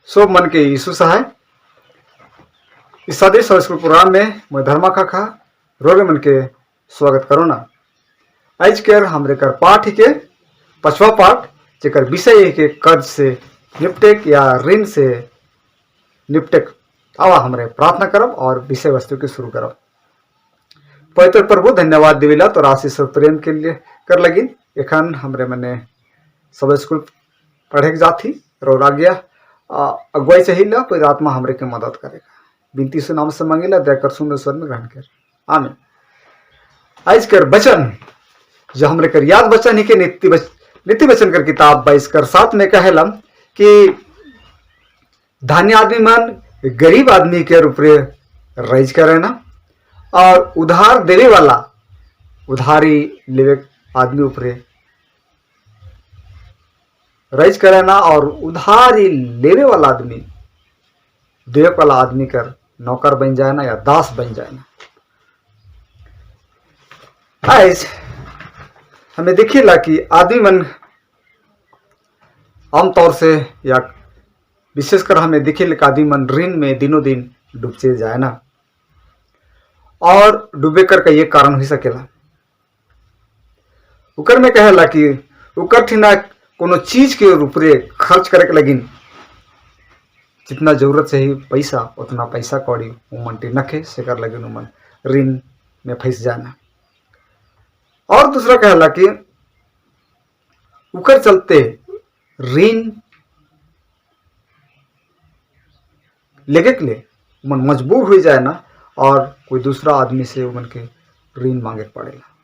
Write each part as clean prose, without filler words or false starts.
सब मन के यीशु सहाय इस आदेश और स्कूल प्रोग्राम में मैं धर्मा खाखा रोगे मन के स्वागत करो ना। आज कर हमरे कर पाठ के पचवा पाठ जेकर विषय है के कर्ज से निपटेक या ऋण से निपटेक। आवा हमरे प्रार्थना करब और विषय वस्तु के शुरू करब। पवित्र प्रभु धन्यवाद दिविला तो आशीष और प्रेम के लिए कर लगिन। एखन हमरे मने सब स्कूल पढ़े के जाती रो आज्ञा अगुवाई चाहिए कोई आत्मा हमरे के मदद करेगा। बिनती से नाम से मांगेला दया कर सुंदर स्वर में ग्रहण कर आमीन। आज कर वचन जो हमरे कर याद वचन ही के नीति वचन कर किताब 22 कर 7 में कहेलम कि धन्य आदमी मन गरीब आदमी के ऊपरे राइज करे ना और उधार देवे वाला उधारी लेवे आदमी ऊपरे राइज करे ना और उधारी लेवे वाला आदमी देवे वाला आदमी कर नौकर बन जाए ना या दास बन जाए ना। आज हमें देखिएला कि आदमी मन आमतौर से या विशेषकर हमें देखिए कि आदमी मन ऋण में दिनों दिन डूबते जाए ना और डूबे कर का ये कारण हो सकेला। उकर में कहेला कि उकर ठिना कोनो चीज के ऊपरे खर्च करे के लगिन जितना जरूरत से ही पैसा उतना पैसा कौड़ी उमन नखे से कर लगिन उमन ऋण में फंस जाना। और दूसरा कहला कि उकर चलते ऋण लेके के लिए उमन मजबूर हो जाए ना और कोई दूसरा आदमी से उमन के ऋण मांगे पड़ेगा।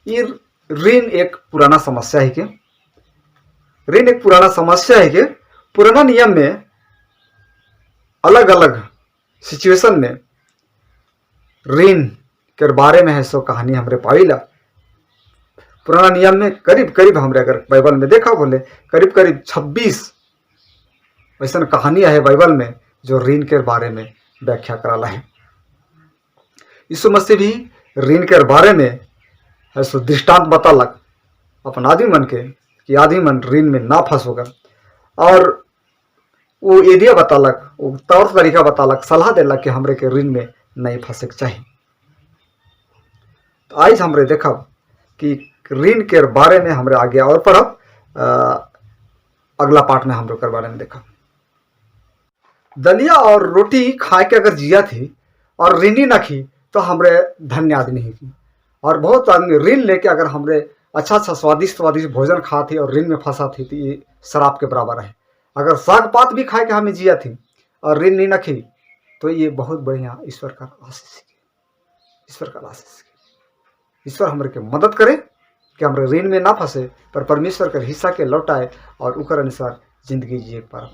ये ऋण एक पुराना समस्या है के ऋण एक पुराना समस्या है कि पुराना नियम में अलग अलग सिचुएशन में ऋण के बारे में है सो कहानी हमरे पाइला। पुराना नियम में करीब करीब हमरे अगर बाइबल में देखा बोले करीब करीब 26 ऐसा कहानी है बाइबल में जो ऋण के बारे में व्याख्या कराला है। यीशु मसीह भी ऋण के बारे में है सो दृष्टांत बतालक अपन आदमी मन के कि आदमी मन ऋण में ना फंस होगा और वो एरिया बतालक वो तौर तरीका बतालक सलाह देलक कि हमरे के ऋण में नहीं फंसे चाहिए। तो आज हमरे देखब कि ऋण के बारे में हमरे आगे और पढ़ब अगला पाठ में हमरे के बारे में देखब। दलिया और रोटी खाए के अगर जिया थी और ऋणी न खी तो हमरे धन्य आदमी ही थी। और बहुत आदमी ऋण लेके अगर हमरे अच्छा स्वादिष्ट भोजन खा थी और ऋण में फंसा थी तो ये शराब के बराबर है। अगर साग पात भी खाए के हमें जिया थी और ऋण नहीं नखी तो ये बहुत बढ़िया ईश्वर का आशीष ईश्वर हमरे के मदद करे कि हमरे ऋण में ना फंसे पर परमेश्वर के हिस्सा के लौटाए और उकर अनुसार जिंदगी जिए पार।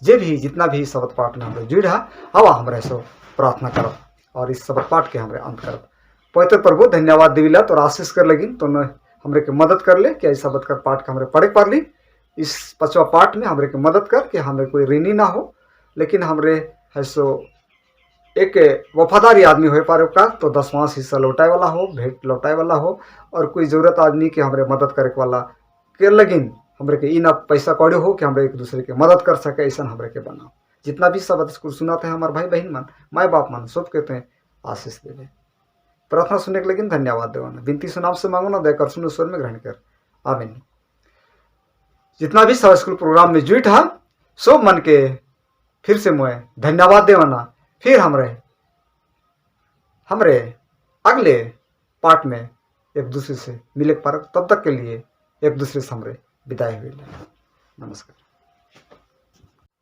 जे भी जितना भी शब्द पाठ में हमरे जुड़ है हवा हमरे सो प्रार्थना करब और इस शब्द पाठ के हमरे अंत करब। पवित्र प्रभु धन्यवाद दिविला तो आशीष कर लगिन तो हमरे के मदद कर ले कि शब्द कर पाठ के हमरे पढ़े पार ली। इस 5वां पाठ में हमरे के मदद कर कि हमरे कोई ऋणी ना हो लेकिन हमरे है सो एक वफादारी आदमी हो पारे का तो 10वां हिस्सा लौटाए वाला हो भेंट लौटाए वाला हो और कोई जरूरत आदमी के हमरे मदद करे वाला के लगिन हमरे के इन पैसा कौड़ी हो कि हमरे एक दूसरे के मदद कर सके ऐसा हमरे के बनाओ। जितना भी शब्द स्कूल सुनाते हैं हमारे भाई बहन मन माए बाप मन सब कहते हैं आशीष दे। प्रार्थना सुनने के लिए धन्यवाद देवाना। विनती सुनाम से मांगो ना देकर सुनो स्वर में ग्रहण कर आमीन। जितना भी सब स्कूल प्रोग्राम में जुट है सब मन के फिर से मुझे धन्यवाद देवाना। फिर हमरे अगले पार्ट में एक दूसरे से मिले पर तब तक के लिए एक दूसरे से हमरे विदाई हुई। नमस्कार।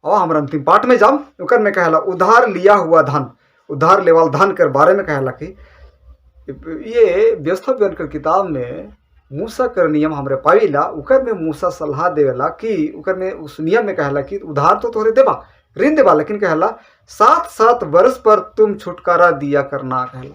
और हमारे अंतिम पार्ट में जाओ उकर में कहला उधार लिया हुआ धन उधार लेवाल धन के बारे में कहला कि ये व्यवस्था कर किताब में मूसा कर नियम हमरे पाइला उकर में मूसा सलाह देवेला कि उकर में उस नियम में कहला कि उधार तो तोरे देबा ऋण देबा लेकिन कहला 7 वर्ष पर तुम छुटकारा दिया करना। कहला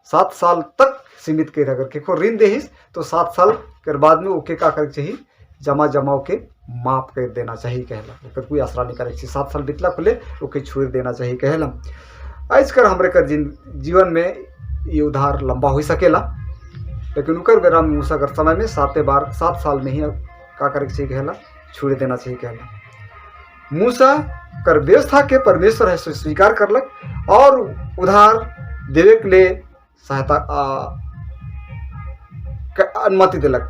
7 साल तक सीमित कर अगर केको ऋण देहिस तो 7 साल के बाद में ओके का करे चाहिए जमा के माफ कर देना चाहिए। कहला ओकर कोई आसरा नहीं करे 7 साल बीतला खुले ओके छोड़ देना चाहिए। कहला आज कर हमरे कर जीवन में ये उधार लंबा हो सकेला लेकिन उकर बेरा मूसा कर समय में 7 साल में ही का करे चाहिए। कहला छोड़ देना चाहिए। कहला मूसा कर व्यवस्था के परमेश्वर है सो स्वीकार करलक और उधार देवे के लिए सहायता अनुमति दिलक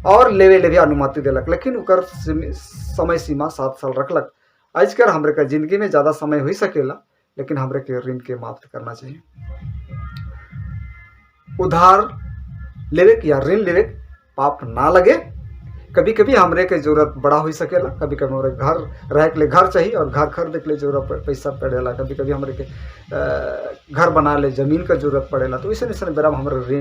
और लेवे लेवे अनुमति दिलक, लेकिन उकर समय सीमा 7 साल रखलक। आजकल हमरे का जिंदगी में ज़्यादा समय हो सकेला, लेकिन हमरे के ऋण के माफ करना चाहिए। उधार लेवे या ऋण लेवे पाप ना लगे। कभी कभी हमरे के जरूरत बड़ा हो सकेला, कभी कभी हमरे घर रह के लिए घर चाहिए और घर खरीदे के लिए जरूरत पैसा पड़ेला, कभी कभी हमरे के घर बना ले जमीन का जरूरत पड़ेला। तो ऐसे बेरा हमारे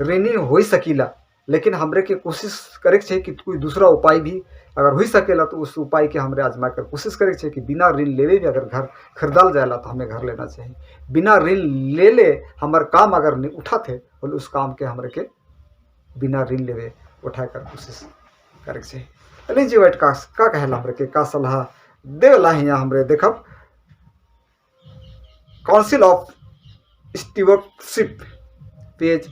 ऋणी हो सकीला, लेकिन हमरे के कोशिश करे के चाहिए कि कोई दूसरा उपाय भी अगर हो सकेला तो उस उपाय के हमरे आजमा कर कोशिश करे के चाहिए कि बिना ऋण लेवे भी अगर घर खरीदल जाएला तो हमें घर लेना चाहिए। बिना ऋण ले ले हमार काम अगर नहीं उठा थे तो उस काम के हमरे के बिना ऋण लेवे उठा कर कोशिश करे के चाहिए। एलिन जी वाइट का कहला हमरे के का सलाह देवला हिया हमरे देखब। काउंसिल ऑफ स्टीवर्डशिप पेज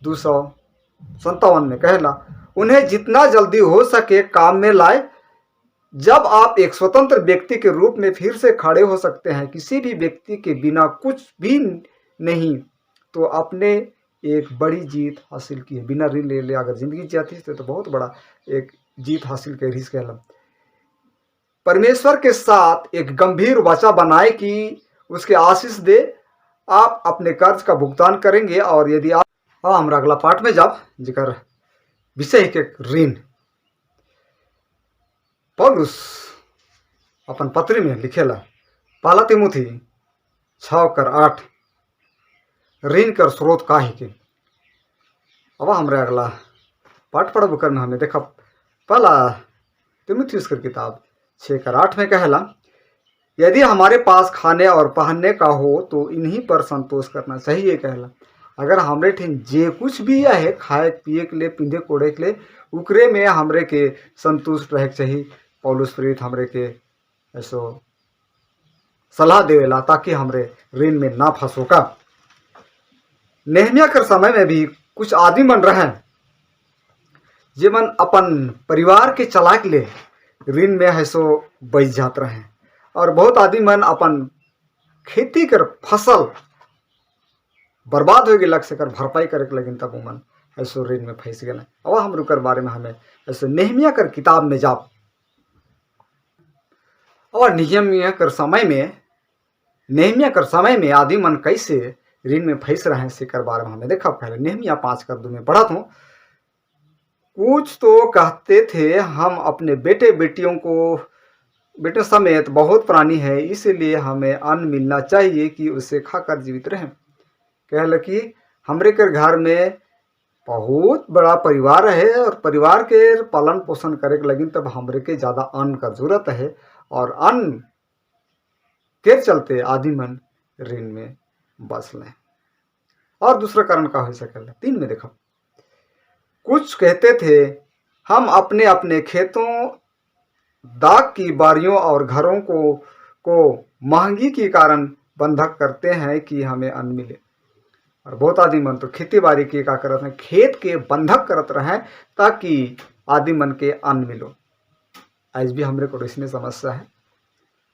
257 में कहला, उन्हें जितना जल्दी हो सके काम में लाए। जब आप एक स्वतंत्र व्यक्ति के रूप में फिर से खड़े हो सकते हैं, किसी भी व्यक्ति के बिना कुछ भी नहीं, तो आपने एक बड़ी जीत हासिल की है। बिना ऋण ले ले अगर जिंदगी जाती है तो बहुत बड़ा एक जीत हासिल कर रही है। परमेश्वर के साथ एक गंभीर वाचा बनाए कि उसके आशीष दे। आप अपने कर्ज का भुगतान करेंगे और यदि आप हमरा अगला पार्ट में जाब जिकर विषय के ऋण। पौलुस अपन पत्री में लिखेला पहला तिमुथी 6:8 ऋण कर स्रोत का ही के। अब हमारे अगला पाठ पढ़ब कर में हमें देखा पहला तिमुथियुस की किताब 6:8 में कहला, यदि हमारे पास खाने और पहनने का हो तो इन्हीं पर संतोष करना चाहिए। कहला अगर हमरे ठिन जे कुछ भी है खाए पिए के लिए पिंधे कोड़े के लिए उकरे में हमरे के संतुष्ट रहे के चाहिए। पौलुस प्रेरित हमरे के ऐसो सलाह देवेला ताकि हमरे ऋण में ना फंसो का। नेहमिया कर समय में भी कुछ आदमी मन रहे जेमन अपन परिवार के चला के लिए ऋण में हैसो बच जात रहे और बहुत आदमी मन अपन खेती कर फसल बर्बाद हो गए से कर भरपाई करे के लगिन तब उमन ऐसो ऋण में फंस गए। अब हम रुकर बारे में हमें ऐसे नेहमिया कर किताब में जाप और नेहमिया कर समय में आदमी मन कैसे ऋण में फंस रहे हैं सिकर बारे में हमें देखा। पहले नेहमिया 5:2 में पढ़ा था, कुछ तो कहते थे हम अपने बेटे बेटे समेत बहुत प्राणी है, इसलिए हमें अन्न मिलना चाहिए कि उसे खाकर जीवित रहें। कहल कि हमरे के घर में बहुत बड़ा परिवार है और परिवार के पालन पोषण करे के लगिन तब हमरे के ज़्यादा अन्न का जरूरत है और अन्न के चलते आदमी मन ऋण में बस लें। और दूसरा कारण का हो सकेला 3 में देखा, कुछ कहते थे हम अपने अपने खेतों दाग की बारियों और घरों को महंगी के कारण बंधक करते हैं कि हमें अन्न मिले। और बहुत आदमी मन तो खेती बाड़ी के का करते हैं, खेत के बंधक करत रहे ताकि आदमी मन के अन्न मिलो। आज भी हमरे को इसमें समस्या है।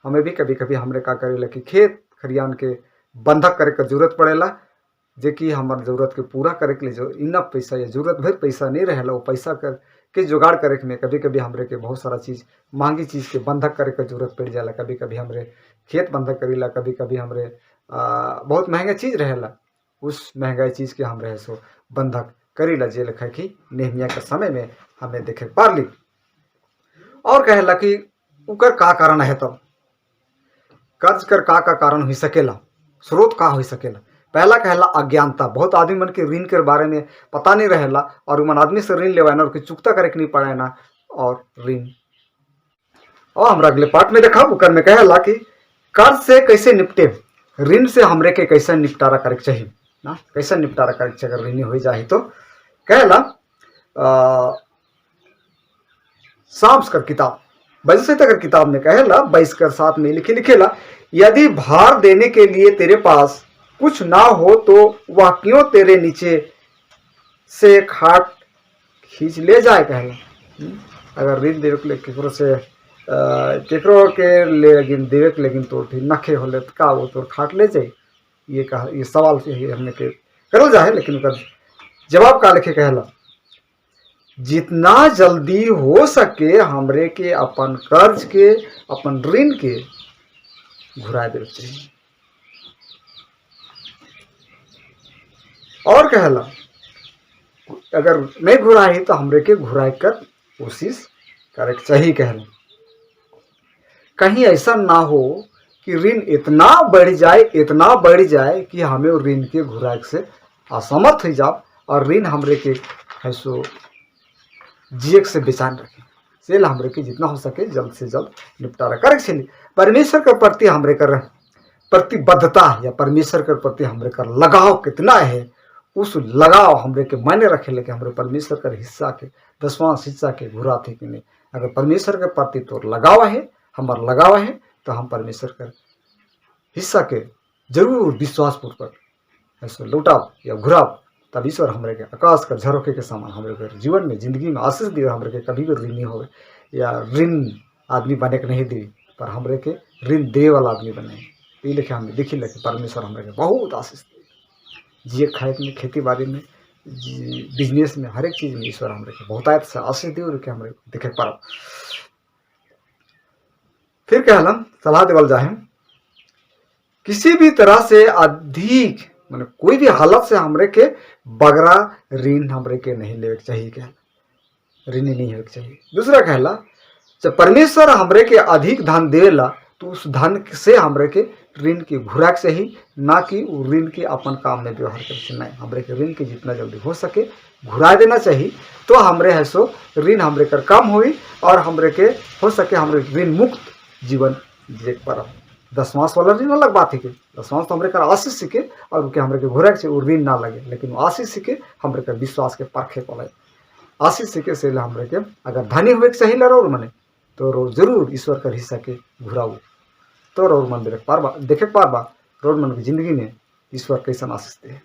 हमें भी कभी कभी हमरे का करेला कि खेत खरियान के बंधक करे का जरूरत पड़ेला, जे कि हमारे जरूरत के पूरा करे के लिए जो इनफ पैसा या जरूरत भर पैसा नहीं रहेला वो पैसा कर के जुगाड़ करे के में कभी कभी हमरे के बहुत सारा चीज़ महंगी चीज़ के बंधक करे का जरूरत पड़ जाला। कभी कभी हमरे खेत बंधक करेला, कभी कभी हमरे बहुत महंगा चीज़ रहेला, उस महंगाई चीज़ के हम रहे सो बंधक करेला। जे लिखा कि नेहमिया के समय में हमें देखे पारली। और कहला कि उकर का कारण है तब कर्ज कर का कारण हो सकेला, स्रोत का हो सकेला। पहला कहला अज्ञानता। बहुत आदमी मन के ऋण के बारे में पता नहीं रहेला और मन आदमी से ऋण लेवाना और चुकता करे के नहीं पड़े ना और ऋण। और हमरा अगले पार्ट में देखा उकर में कहला कि कर्ज से कैसे निपटे, ऋण से हमरे के कैसे निपटारा करे चाहिए ना, कैसे निपटारा करे चाहिए अगर ऋणी हो जाए तो। कहला साम्स कर किताब 22 कर किताब में कहला 22:7 में लिखेला, यदि भार देने के लिए तेरे पास कुछ ना हो तो वह क्यों तेरे नीचे से खाट खींच ले जाए। कहला अगर ऋण देवे के लिए केकरो से केकरो के लेकिन देवे के लेकिन तोर थी नखे होले तो का वो तोर खाट ले जाई। ये कहा ये सवाल से ही हमने के करल जाए, लेकिन ओकर जवाब का लिखे कहला जितना जल्दी हो सके हमरे के अपन कर्ज के अपन ऋण के घुरा देवे चाहिए। और कहला अगर नहीं घुराई तो हमरे के घुराए कर कोशिश करे चाहिए। कहला कहीं ऐसा ना हो कि ऋण इतना बढ़ जाए कि हमें ऋण के घुराए से असमर्थ हो जाओ और ऋण हमरे के ऐसो जिए से बेचान रखे। सेल हमरे के जितना हो सके जल्द से जल्द निपटारा करे छे। परमेश्वर के प्रति हमरे कर प्रतिबद्धता या परमेश्वर के प्रति हमरे कर लगाव कितना है, उस लगाव हमरे के मायने रखे लेके हमरे परमेश्वर का हिस्सा के 10वां हिस्सा के घुरा थे कि नहीं। अगर परमेश्वर के प्रति तो लगाव है, हमार लगाव है, तो हम परमेश्वर का हिस्सा के जरूर विश्वासपूर्वक ऐसे लौटाव या घुराव, तब ईश्वर हमरे के आकाश का झरोखे के समान हमरे के जीवन में जिंदगी में आशीष दिए। हमरे के कभी भी ऋण नहीं होवे या ऋण आदमी बने के नहीं दी, पर हमरे के ऋण दे वाला आदमी बने। ये लिखे हमें देखी लेके परमेश्वर हमरे के बहुत आशीष दिए। जिए खाए में, खेती बाड़ी में, बिजनेस में, हर एक चीज में ईश्वर हमरे के बहुतायत से आशीष दिए के हमरे देखे पार। फिर कहलम सलाह देवल जाए किसी भी तरह से अधिक माने कोई भी हालत से हमरे के बगरा ऋण हमरे के नहीं लेवे चाहिए। कहला ऋण नहीं होवे चाहिए। दूसरा कहला जब परमेश्वर हमरे के अधिक धन देला तो उस धन से हमरे के ऋण के घुराक चाहिए, ना कि ऋण के अपन काम में व्यवहार करे। नहीं, हमरे के ऋण के जितना जल्दी हो सके घुरा देना चाहिए, तो हमरे है सो ऋण हमरे कर कम हुई और हमरे के हो सके हमरे ऋण मुक्त जीवन जी पार। 10वां वाला ऋण अलग बात है कि 10वां तो हमरे कर आशीष सीखे और उनके हमरे के घुराक से ऋण ना लगे, लेकिन आशीष सीखे हमरे कर विश्वास के परखे पड़े। आशीष सीखे से हमरे के अगर धनी हुए चाहिए लरोर मने तो रो जरूर ईश्वर का हिस्सा के घुराऊ, तो रोर मन देखे पारबा रोर मन की जिंदगी में ईश्वर कैसा आशीष दे।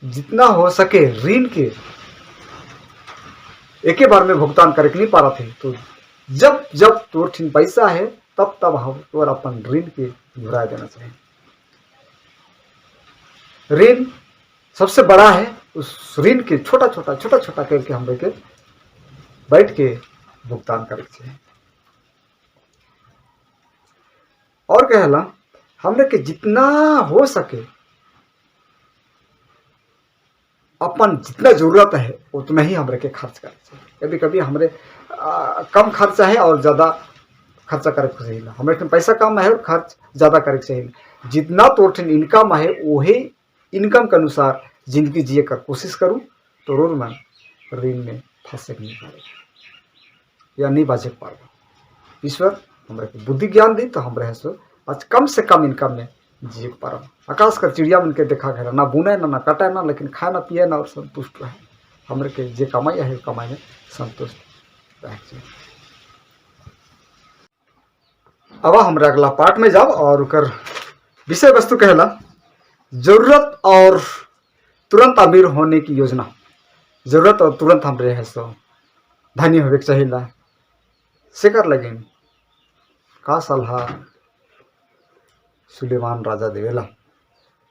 जितना हो सके ऋण के एक बार में भुगतान करे नहीं पा रहा थे, तो जब जब तोर ठिन पैसा है तब तब हम तोर अपन ऋण के घुरा देना चाहिए। ऋण सबसे बड़ा है, उस ऋण के छोटा छोटा करके हम के बैठ के भुगतान करे चाहिए। और कहला हमरे के जितना हो सके अपन जितना जरूरत है उतना ही हमरे के खर्च करे चाहिए। कभी कभी हमरे कम खर्चा है और ज़्यादा खर्चा करे चाहिए। हमरे पैसा कम है और खर्च ज़्यादा करे चाहिए। जितना तोर इनकम है वही इनकम के अनुसार जिंदगी जिए कर कोशिश करूँ, तो रोज मैं ऋण में फंसे नहीं पाएगा या नहीं बाजे पाएगा। ईश्वर हमरे को बुद्धि ज्ञान दी तो हम रहे सो आज कम से कम इनकम में जिए पार। आकाश का चिड़िया मन के देखा गया ना बुने ना कटे ना, लेकिन खाए ना पिए ना और संतुष्ट रहे। हमरे के जे कमाई है कमाई में संतुष्ट रहे। अब हमरे अगला पार्ट में जाओ और उकर विषय वस्तु कहला जरूरत और तुरंत अमीर होने की योजना। जरूरत और तुरंत हमरे है सो धनी होवे के चाहिए से कर लगे का सलाह सुलेमान राजा देवेला।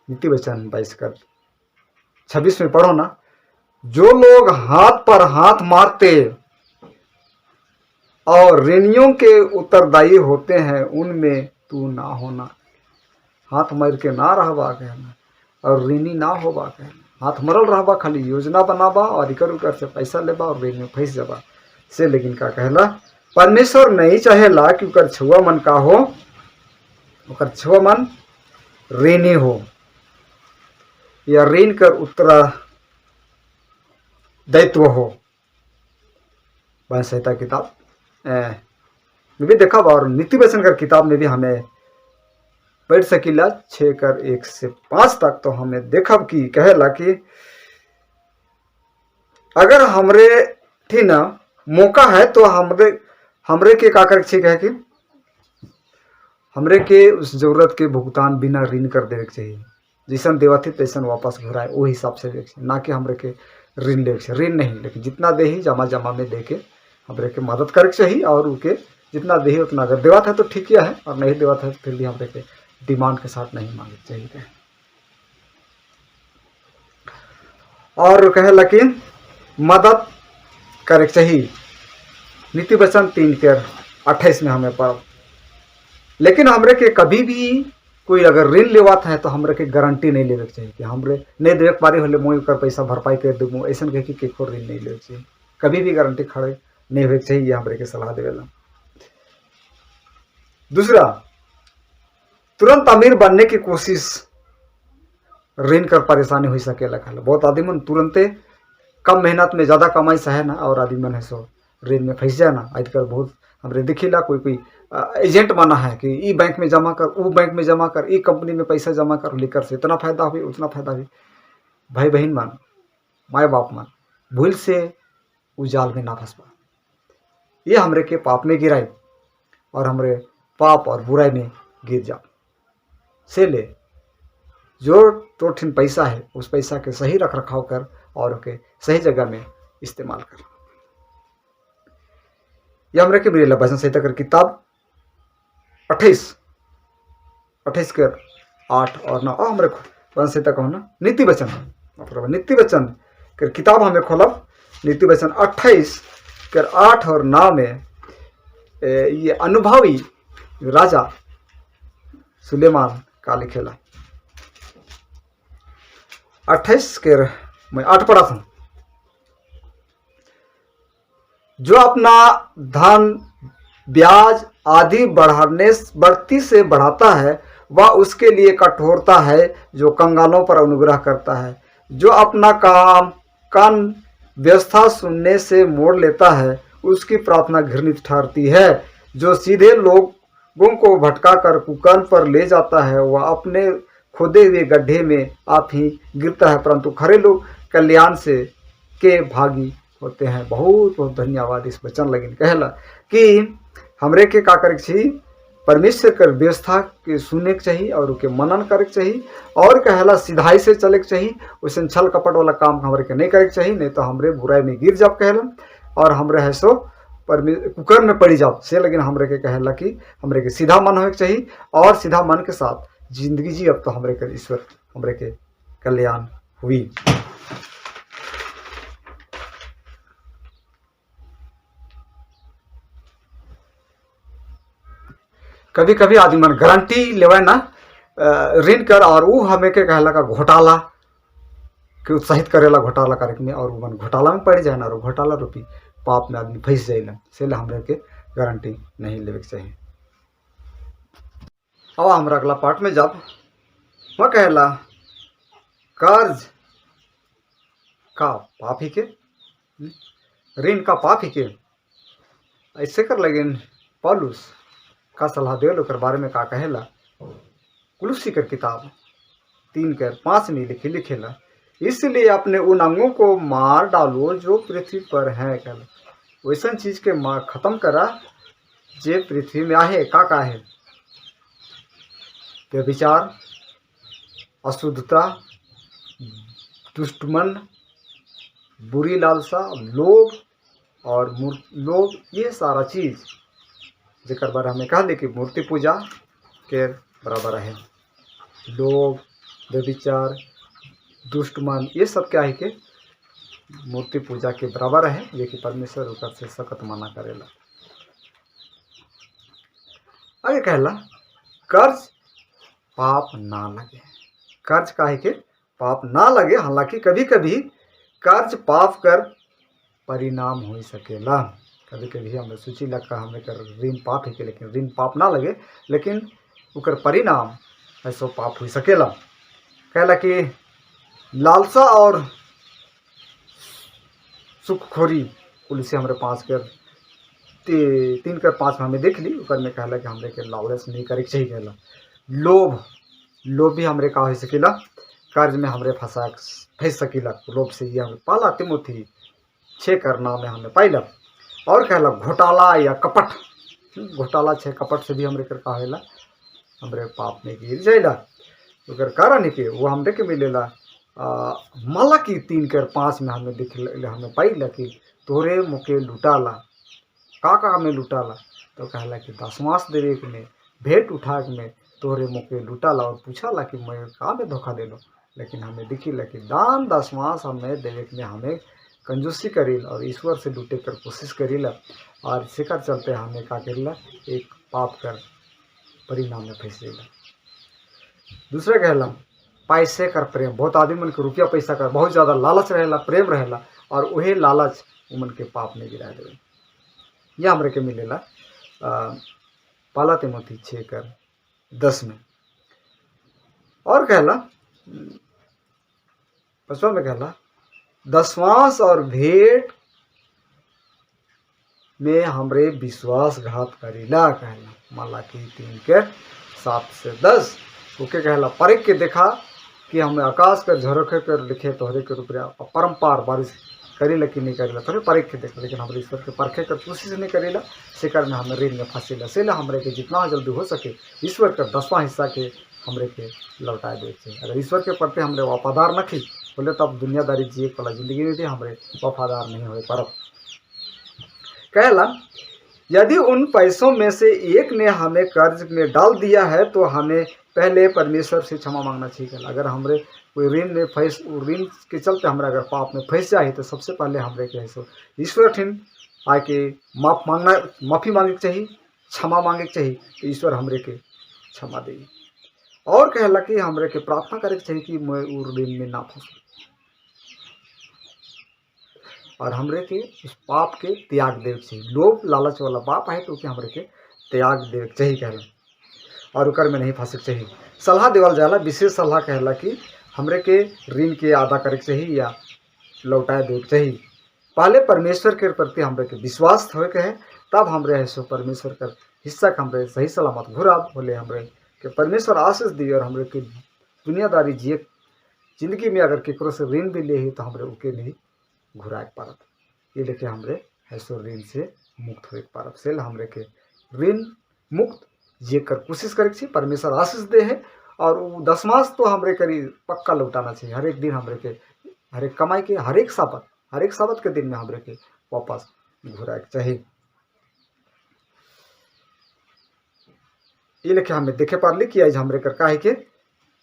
नीति वचन 22:26 में पढ़ो ना, जो लोग हाथ पर हाथ मारते और ऋणियों के उत्तरदायी होते हैं उनमें तू ना होना। हाथ मार के ना रहबा कहना और ऋणी ना होबा कहना। हाथ मरल रहबा खाली योजना बनाबा और इकर उकर से पैसा लेबा और ऋण में फंस जाबा से। लेकिन का कहला परमेश्वर नहीं चाहेला कि उकर छुआ मन का हो, उकर छुआ मन ऋणी हो या ऋण कर उत्तरदायित्व हो। वह संहिता किताब में भी देखा और नीति वचन कर किताब में भी हमें पढ़ सकीला 6:1 से 5 तक। तो हमें देखा कि कहेला कि अगर हमरे थी ना मौका है तो हमरे के का करे ठीक है कि हमरे के उस जरूरत के भुगतान बिना ऋण कर देवे के चाहिए। जैसन देवा थी तैसन वापस घुराए वही हिसाब से देवे के चाहिए, ना कि हमरे के ऋण लेवे के चाहिए। ऋण नहीं, लेकिन जितना दे ही जमा में दे के हमरे के मदद करे चाहिए और उनके जितना दे उतना, अगर देवत है तो ठीक ही है और नहीं देवत है तो फिर भी हमरे के डिमांड के साथ नहीं मांगे चाहिए। और कहे लेकिन मदद करे चाहिए। नीति वचन 3:28 में हमें पढ़, लेकिन हमरे के कभी भी कोई अगर ऋण लेवात है तो हमरे के गारंटी नहीं लेवे के चाहिए कि हमरे नहीं देवे पारी होले मोई कर पैसा भरपाई कर दूँ, ऐसा कह कि केको ऋण नहीं लेवे चाहिए, कभी भी गारंटी खड़े नहीं होवे चाहिए, ये हमरे के सलाह देवेला। दूसरा, तुरंत अमीर बनने की कोशिश ऋण कर परेशानी हो सकेला। बहुत आदमी मन तुरंते कम मेहनत में ज़्यादा कमाई सहे ना, और आदमी मन है सो ऋण में फंस जाए ना। आजकल बहुत हमरे दिखीला कोई कोई एजेंट माना है कि ई बैंक में जमा कर, वो बैंक में जमा कर, ई कंपनी में पैसा जमा कर, लेकर से इतना फायदा हुई उतना फायदा हुई। भाई बहन मान, माए बाप मान, भूल से उजाल में ना फंस पा, ये हमरे के पाप में गिराई और हमरे पाप और बुराई में गिर जाओ। से ले जो टोठिन पैसा है उस पैसा के सही रख रखाव कर और के सही जगह में इस्तेमाल कर। यह हमरे के मिलेला भजन संहिता कर किताब 28 के 8 और 9। हमरे भजन संहिता कहो ना नीति वचन, नीति वचन कर किताब हमें खोलब। नीति वचन 28 के 8 और 9 में ये अनुभवी राजा सुलेमान का लिखेला। 28 के मैं 8 पढ़ा था। जो अपना धन ब्याज आदि बढ़ती से बढ़ाता है वह उसके लिए कठोरता है जो कंगालों पर अनुग्रह करता है। जो अपना कान व्यवस्था सुनने से मोड़ लेता है उसकी प्रार्थना घृणित ठहरती है। जो सीधे लोगों को भटका कर कुकर्म पर ले जाता है वह अपने खोदे हुए गड्ढे में आप ही गिरता है, परंतु खरे लोग कल्याण से के भागी होते हैं। बहुत बहुत धन्यवाद इस वचन लगिन कहला कि हमरे के का करे चाहिए, परमेश्वर कर व्यवस्था के सुने के चाहिए और उनके मनन करे के चाहिए और कहला सिधाई से चले के चाहिए। वैसे छल कपट वाला काम हमरे के नहीं करे के चाहिए, नहीं तो हमरे बुराई में गिर जाओ कहला और हमरे है सो कुकर में पड़ी जाओ। से लेकिन हमरे के कहला कि हमरे के सीधा मन होने के चाहिए और सीधा मन के साथ जिंदगी जी। अब तो हमरे के ईश्वर हमरे के कल्याण हुई। कभी कभी आदमी मन गारंटी लेवे ना ऋण कर और वो हमें के कहला का घोटाला के उत्साहित करेला घोटाला करे में, और वो मन घोटाला में पड़ जाए ना और घोटाला रूपी पाप में आदमी फंस जाए। से हमरे के गारंटी नहीं लेवे के चाहिए। अब हमरा अगला पार्ट में जब वह कहला कर्ज का पाप ही के, ऋण का पाप ही के, ऐसे कर लगिन पौलुस का सलाह दे लो कर बारे में का कहेला। कुलुसी कर किताब 3:5 में लिखेला, इसलिए अपने उन अंगों को मार डालो जो पृथ्वी पर है। कहला वैसा चीज के मार खत्म करा जे पृथ्वी में आहे। का है? व्यभिचार, अशुद्धता, दुष्टमन, बुरी लालसा, लोभ और लोभ, ये सारा चीज जेकर बारे हमें कहा दे कि मूर्ति पूजा के बराबर है। लोभ, व्यभिचार, दुष्टमन, ये सब क्या है कि मूर्ति पूजा के बराबर है, ये कि परमेश्वर ऊपर से सख्त मना करेला। आगे कहला कर्ज पाप ना लगे। कर्ज का है कि पाप ना लगे। हालांकि कभी कभी कर्ज पाप कर परिणाम हो सकेला। कभी कभी हमें सूची लगा हमें कर ऋण पाप है के, लेकिन ऋण पाप ना लगे, लेकिन उकर परिणाम ऐसो पाप हो सकेला। कहला कि लालसा और सुखखोरी कुल से हमारे 3:5 में हमें देख ली। ऊपर में कहला कि हमरे के लालच नहीं करे चाहिए। कहला लोभ भी हमरे का हो सकेला, कर्ज में हमरे फंस सकेला। लोभ से ये हमें पाला तिमोथी 6 में हमें पाइला। और कहला घोटाला या कपट, घोटाला 6 कपट से भी हमरे कर का होला हमरे पाप में गिर जाइला। अगर कारण है कि वो हमरे के मिलेला माला की 3:5 में हमें दिख हमें पाइला कि तोरे मुके लुटाला का में लुटाला, तो कहला कि दसवांश देवे के में भेंट उठा के में तोहरे मुके लुटाला और पूछाला कि मैं का में धोखा दे लो। लेकिन हमें दिखीला कि दान दसवांश हमें देवे के में हमें कंजूसी करील और ईश्वर से लूटे कर कोशिश करीला, और शिकर चलते हमें का करीला एक पाप कर परिणाम में फंसेला। दूसरे कहला पैसे कर प्रेम, बहुत आदमी मन के रुपया पैसा कर बहुत ज़्यादा लालच रहेला, प्रेम रहेला, और वही लालच उमन के पाप में गिरा देवे। यह हमरे के मिलेला पाला तिमोथी 6:10 में। और कहला 5वां में कहला दसवांश और भेंट में हमरे विश्वासघात करीला, कहला मलाकी 3:7-10। ओके कहला परख के देखा कि हमें आकाश कर झरोखे कर लिखे तोहरे के रुपया परम्पार बारिश करीला कि नहीं करीला, तोहरे परख के देखा। लेकिन हमारे ईश्वर के परखे कर कोशिश नहीं करीला, शिकर में हमें ऋण में फंसेला। सेला हमरे के जितना जल्दी हो सके ईश्वर का 10वां हिस्सा के हमरे के लौटा दे। अगर ईश्वर के प्रति हमरे वफादार न थी बोले तब दुनियादारी जिए वाला जिंदगी में भी हमरे वफादार नहीं हो पर। कहला यदि उन पैसों में से एक ने हमें कर्ज में डाल दिया है तो हमें पहले परमेश्वर से क्षमा मांगना चाहिए। अगर हमरे कोई ऋण में फंस ऋण के चलते हमारे अगर पाप में फंस जाए तो सबसे पहले हमरे के सो ईश्वर ठिन आके माफ़ी मांगे चाहिए, क्षमा मांगे चाहिए, तो ईश्वर हमरे के क्षमा दे। और कहला कि हमरे के प्रार्थना करे चाहिए कि मैं ऋण में ना फंसूं, और हमरे के उस पाप के त्याग देवे चाहिए। लोभ लालच वाला पाप है तो हमरे के त्याग देवे चाहिए कहला, और उकर में नहीं फंसे चाहिए। सलाह देवल जाला, विशेष सलाह कहला कि हमरे के ऋण के अदा करे चाहिए या लौटाए देवे चाहिए। पहले परमेश्वर के प्रति हमरे के विश्वास होए के है, तब हमरे ऐसो परमेश्वर का हिस्सा के हमरे सही सलामत घुरा बोले हमरे के परमेश्वर आशीष दी। और हमरे के दुनियादारी जिए जिंदगी में अगर केकरो से ऋण भी ले ही तो हमरे उके नहीं घुराए पारत, ये लेके हमरे ऐसो ऋण से मुक्त होए पारत। से हमरे के ऋण मुक्त जे कर कोशिश करे चाहिए, परमेश्वर आशीष दे है। और वो दसमांश तो हमरे करी पक्का लौटाना चाहिए। हर एक दिन हमरे के हर एक कमाई के हर एक साबत के दिन में हमरे के वापस घुराए चाहिए। ये लेके हमें देखे पारली कि आज हमरे कर काहे के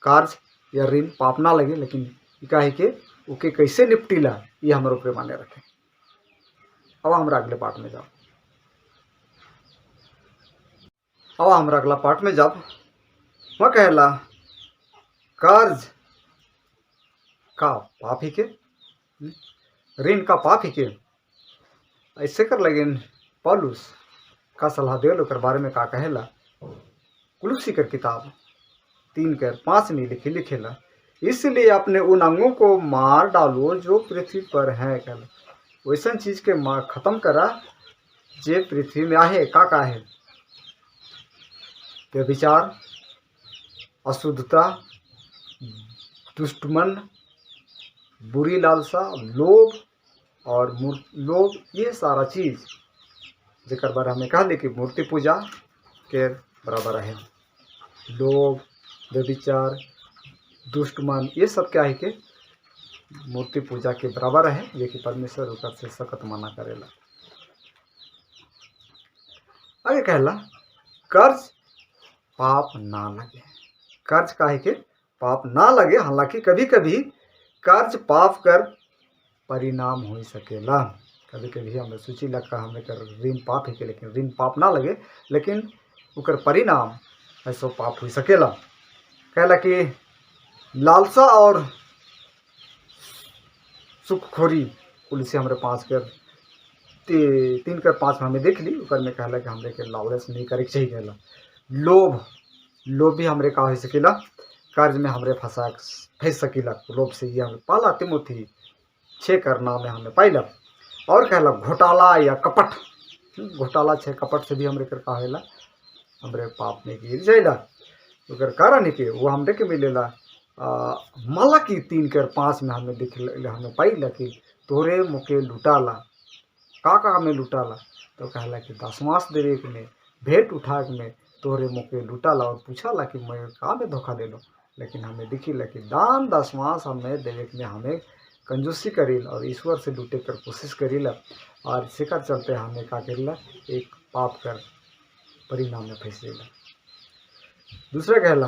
कार्य या ऋण पाप ना लगे, लेकिन काहे के ओके कैसे निपटीला ये हमारे ऊपर माने रखे। अब हमरा अगले पार्ट में जाओ। अब हमरा अगला पार्ट में जब वह कहला कर्ज का पाप ही के ऋण का पाप ही के ऐसे कर लगिन पौलुस का सलाह देल ओकर बारे में का कहेला। कुलुसी कर किताब 3:5 में लिखेला इसलिए अपने उन अंगों को मार डालो जो पृथ्वी पर है, कहला वैसन चीज के मार खत्म करा जे पृथ्वी में आहे। का है व्यभिचार, अशुद्धता, दुष्टमन, बुरी लालसा, लोभ और लोभ, ये सारा चीज जेकर बारे हमें कहले कि मूर्ति पूजा के बराबर है। लोभ, व्यभिचार, दुष्टमन, ये सब क्या है कि मूर्ति पूजा के बराबर है, ये कि परमेश्वर ऊपर से सख्त मना करेला। आगे कहला कर्ज पाप ना लगे। कर्ज का है कि पाप ना लगे, हालांकि कभी कभी कर्ज पाप कर परिणाम हो सकेला। कभी कभी हमें सोची लगा हमें कर ऋण पाप है के, लेकिन ऋण पाप ना लगे, लेकिन उकर परिणाम ऐसा पाप हो सकेला। कहला कि लालसा और सुखखोरी कुल से हमारे 3:5 में हमें देख ली। उकर में कहला कि हमरे के लालच नहीं करे के चाहिए। कहला लोभ भी हमरे का हो सकेला, कर्ज में हमरे फंस सकेला लोभ से। ये हमें पाला तिमोथी 6 में हमें पाइला। और कहला घोटाला या कपट, घोटाला 6 कपट से भी हमरे कर का होला हमरे पाप में गिर जाइला। उकर कारण के वो हमरे के मिलेला मलाकी 3:5 में हमें हमें पाइला कि तोरे मुके लुटाला। का में लुटाला, तो कहला कि दसवांश देवे के में भेंट उठा के में तोरे मुके लुटाला और पूछाला कि मैं का में धोखा दे लो। लेकिन हमें दिखीला कि दान दसवांश हमें देवे के में हमें कंजूसी करील और ईश्वर से लूटे कर कोशिश करीला और शिकर चलते हमें का करीला एक पाप कर परिणाम में फंसेला। दूसरा कहला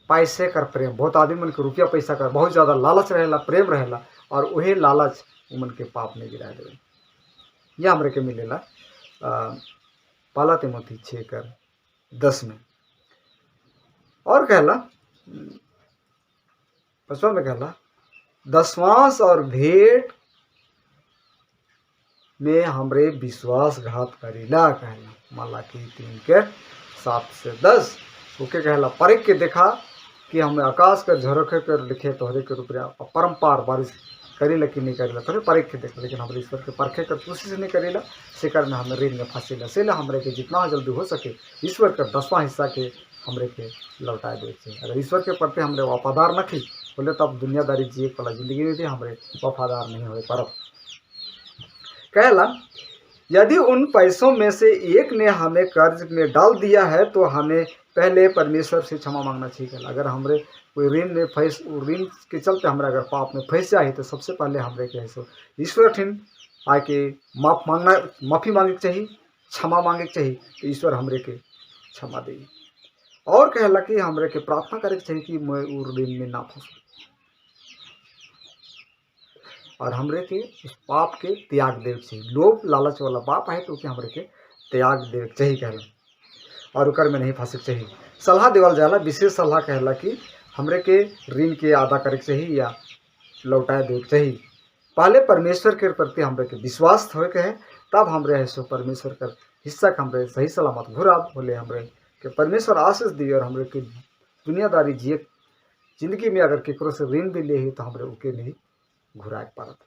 पैसे कर प्रेम। बहुत आदमी मन के रुपया पैसा कर बहुत ज़्यादा लालच रहेला, प्रेम रहेला और वही लालच उमन के पाप में गिरा देवे। यह हमरे के मिलेला पहला तिमोथी 6:10 में। और कहला 5वां में कहला दशवांश और भेंट में हमरे विश्वासघात करीला। कहला मलाकी 3:7-10 ओके कहला परख के देखा कि हमें आकाश कर झरोखे कर लिखे तोहरे के रुपया परम्पार बारिश करीला कि नहीं करीला थोड़े परख के देखा, लेकिन हमारे ईश्वर के परखे कर कोशिश नहीं करीला शिकर में हमें ऋण में फंसेला। से हमरे के जितना जल्दी हो सके ईश्वर का 10वां हिस्सा के हमरे के लौटा दे। अगर ईश्वर के प्रति हमरे वफादार न थी बोले तब दुनियादारी जिए वाला जिंदगी में भी हमरे वफादार नहीं हो पर। कहला यदि उन पैसों में से एक ने हमें कर्ज में डाल दिया है तो हमें पहले परमेश्वर से क्षमा मांगना चाहिए। अगर हमरे कोई ऋण में ऋण के चलते हमारा अगर पाप में फंस जाए तो सबसे पहले हमरे के सो ईश्वर ठिन आके माफ़ी मांगे के चाहिए, क्षमा मांगे के चाहिए तो ईश्वर हमरे के क्षमा दे। और कहला कि हमरे के प्रार्थना करे के चाहिए कि मैं ऋण में ना फंसूँ और हमरे के उस पाप के त्याग देव चाहिए। लोभ लालच वाला पाप है तो उसे हमरे के त्याग देव चाहिए कहला और उकर में नहीं फंसे चाहिए। सलाह देवल जाला विशेष सलाह कहला कि हमरे के ऋण के अदा करे चाहिए या लौटाए देव चाहिए। पहले परमेश्वर के प्रति हमरे के विश्वास हो के है तब हमरे ऐसो परमेश्वर का हिस्सा के हमरे सही सलामत घुरा बोले हमरे के परमेश्वर आशीष दिए और हमरे के दुनियादारी जिए जिंदगी में अगर केकरो से ऋण भी ले तो हमरे उके नहीं घुराए पारत।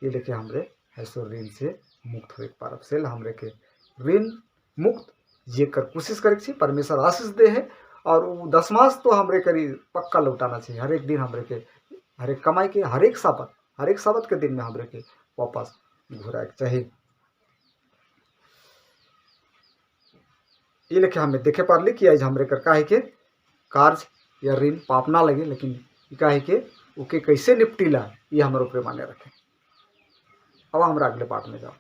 ये लेके हमरे ऐसो ऋण से मुक्त हो पारत। से हमरे के ऋण मुक्त ये कर कोशिश करे परमेश्वर आशीष दे है और वो 10वांश तो हमरे करी पक्का लौटाना चाहिए। हर एक दिन हमरे के हर एक कमाई के हर एक साबत के दिन में हमरे के वापस घुराए चाहिए। ये लेके हमें देखे पारली कि आज हमरे कर काहे के कार्य या ऋण पाप ना लगे लेकिन काहे के ओके कैसे निपटीला ये हमारे ऊपर माने रखे। अब हमरा अगले पार्ट में जाओ।